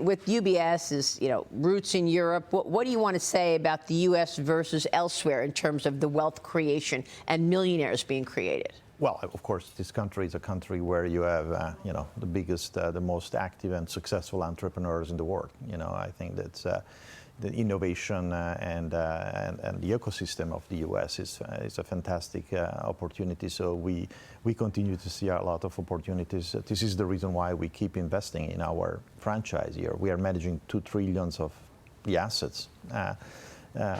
With UBS's, roots in Europe, what do you want to say about the U.S. versus elsewhere in terms of the wealth creation and millionaires being created? Well, of course, this country is a country where you have, the biggest, the most active and successful entrepreneurs in the world. I think that the innovation and the ecosystem of the U.S. is a fantastic opportunity. So we continue to see a lot of opportunities. This is the reason why we keep investing in our franchise here. We are managing $2 trillion of the assets.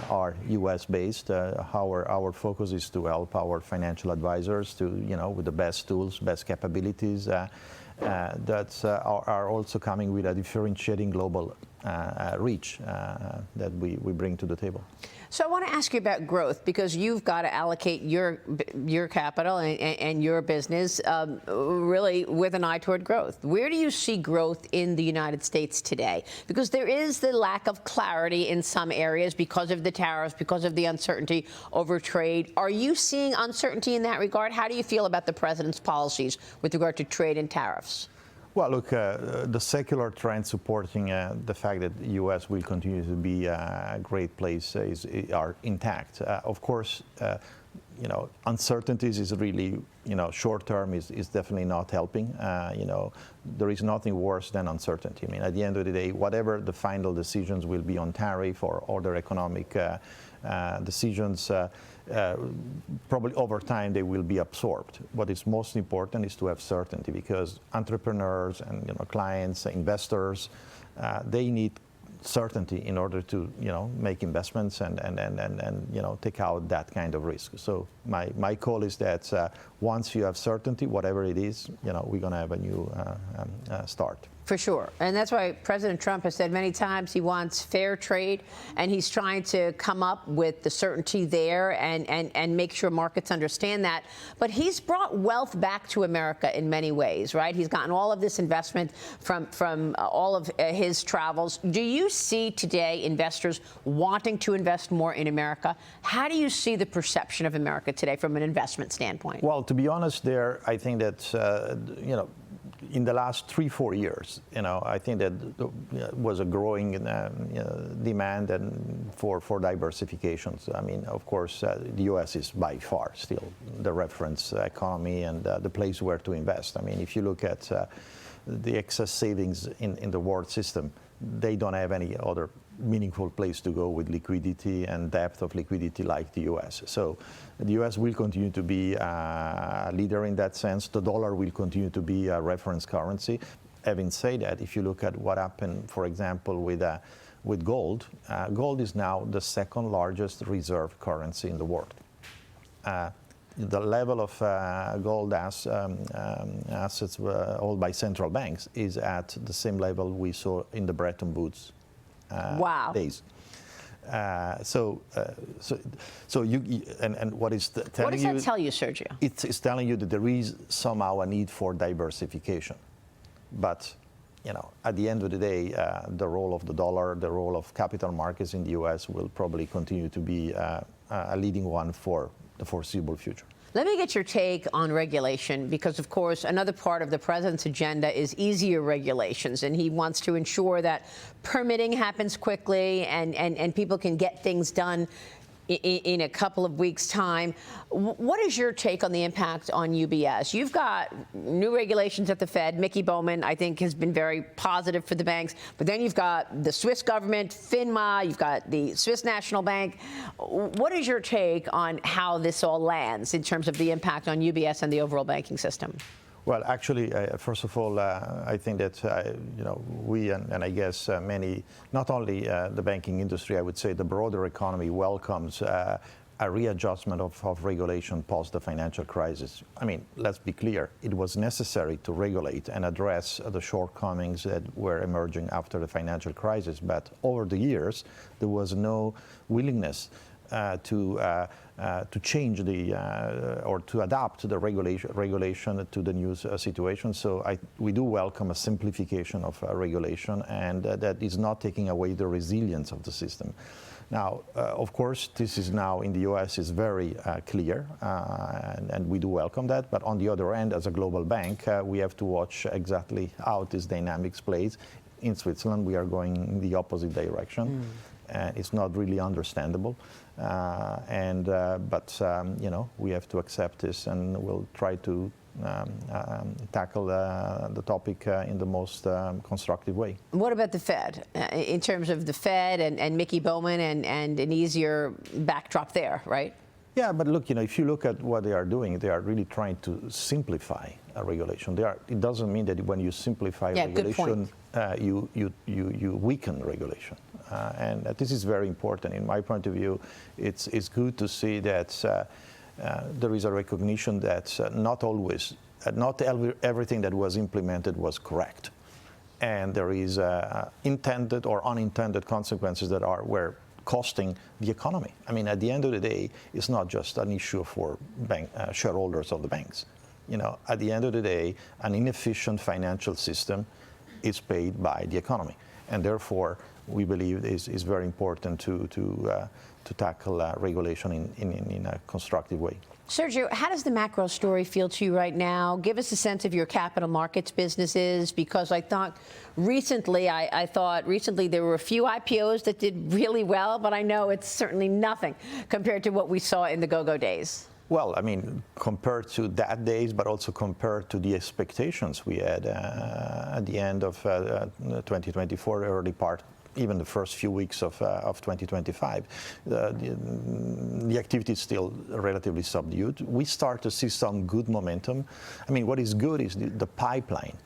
Are U.S. based. Our focus is to help our financial advisors to, with the best tools, best capabilities that are also coming with a differentiating global reach that we bring to the table. So I want to ask you about growth, because you've got to allocate your capital and your business really with an eye toward growth. Where do you see growth in the United States today? Because there is the lack of clarity in some areas because of the tariffs, because of the uncertainty over trade. Are you seeing uncertainty in that regard? How do you feel about the president's policies with regard to trade and tariffs? Well, look, the secular trend supporting the fact that the U.S. will continue to be a great place are intact. Of course, uncertainties is really, short term is definitely not helping. There is nothing worse than uncertainty. I mean, at the end of the day, whatever the final decisions will be on tariff or other economic decisions, probably over time they will be absorbed. What is most important is to have certainty, because entrepreneurs and clients, investors, they need certainty in order to make investments and take out that kind of risk. So my call is that once you have certainty, whatever it is, we're going to have a new start. For sure. And that's why President Trump has said many times he wants fair trade, and he's trying to come up with the certainty there and make sure markets understand that. But he's brought wealth back to America in many ways, right? He's gotten all of this investment from all of his travels. Do you see today investors wanting to invest more in America? How do you see the perception of America today from an investment standpoint? Well, to be honest, I think that, in the last 3-4 years, I think that was a growing demand for diversifications. I mean, of course, the U.S. is by far still the reference economy and the place where to invest. I mean, if you look at the excess savings in the world system, they don't have any other meaningful place to go with liquidity and depth of liquidity like the U.S. So the U.S. will continue to be a leader in that sense. The dollar will continue to be a reference currency. Having said that, if you look at what happened, for example, with gold, gold is now the second largest reserve currency in the world. The level of gold assets held by central banks is at the same level we saw in the Bretton Woods days. So you and what is telling you? What does that tell you, Sergio? It's telling you that there is somehow a need for diversification, but at the end of the day, the role of the dollar, the role of capital markets in the U.S. will probably continue to be a leading one for the foreseeable future. Let me get your take on regulation, because, of course, another part of the president's agenda is easier regulations, and he wants to ensure that permitting happens quickly and people can get things done in a couple of weeks' time. What is your take on the impact on UBS? You've got new regulations at the Fed. Mickey Bowman, I think, has been very positive for the banks. But then you've got the Swiss government, FINMA, you've got the Swiss National Bank. What is your take on how this all lands in terms of the impact on UBS and the overall banking system? Well, actually, first of all, I think that we and I guess many, not only the banking industry, I would say the broader economy welcomes a readjustment of regulation post the financial crisis. I mean, let's be clear, it was necessary to regulate and address the shortcomings that were emerging after the financial crisis. But over the years, there was no willingness to change or to adapt the regulation to the new situation. So we do welcome a simplification of regulation, and that is not taking away the resilience of the system. Now, of course, this is now in the U.S. is very clear, and we do welcome that. But on the other end, as a global bank, we have to watch exactly how this dynamics plays In Switzerland, we are going in the opposite direction. It's not really understandable. But we have to accept this, and we'll try to tackle the topic in the most constructive way. What about the Fed? In terms of the Fed and Mickey Bowman and an easier backdrop there, right? Yeah, but look, if you look at what they are doing, they are really trying to simplify a regulation. It doesn't mean that when you simplify regulation, you weaken regulation. And this is very important. In my point of view, it's good to see that there is a recognition that not everything that was implemented was correct. And there is intended or unintended consequences that were costing the economy. I mean, at the end of the day, it's not just an issue for shareholders of the banks. At the end of the day, an inefficient financial system is paid by the economy. And therefore, we believe it's very important to tackle regulation in a constructive way. Sergio, how does the macro story feel to you right now? Give us a sense of your capital markets businesses, because I thought recently there were a few IPOs that did really well, but I know it's certainly nothing compared to what we saw in the go-go days. Well, I mean, compared to that days, but also compared to the expectations we had at the end of 2024, early part, even the first few weeks of 2025, the activity is still relatively subdued. We start to see some good momentum. I mean, what is good is the pipeline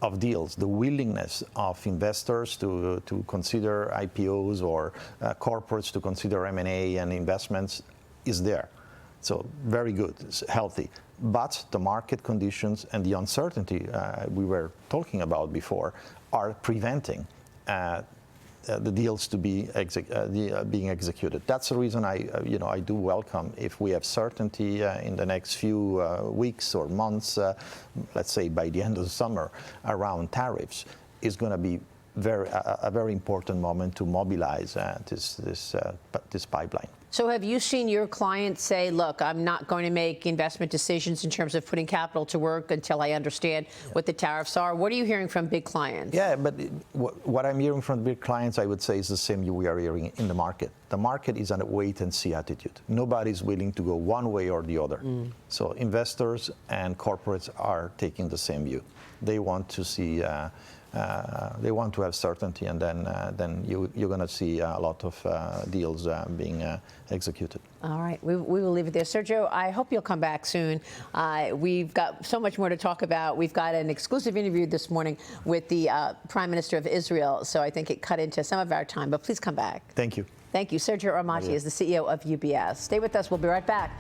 of deals, the willingness of investors to consider IPOs or corporates to consider M&A and investments is there. So very good, it's healthy. But the market conditions and the uncertainty we were talking about before are preventing the deals to be being executed. That's the reason I do welcome if we have certainty in the next few weeks or months, let's say by the end of the summer, around tariffs, is going to be a very important moment to mobilize this pipeline. So have you seen your clients say, look, I'm not going to make investment decisions in terms of putting capital to work until I understand what the tariffs are? What are you hearing from big clients? Yeah, but what I'm hearing from big clients, I would say, is the same we are hearing in the market. The market is a wait-and-see attitude. Nobody's willing to go one way or the other. So investors and corporates are taking the same view. They want to see they want to have certainty, and then you're going to see a lot of deals being executed. All right, we will leave it there. Sergio, I hope you'll come back soon. We've got so much more to talk about. We've got an exclusive interview this morning with the Prime Minister of Israel, so I think it cut into some of our time, but please come back. Thank you. Thank you. Sergio Ermotti is the CEO of UBS. Stay with us. We'll be right back.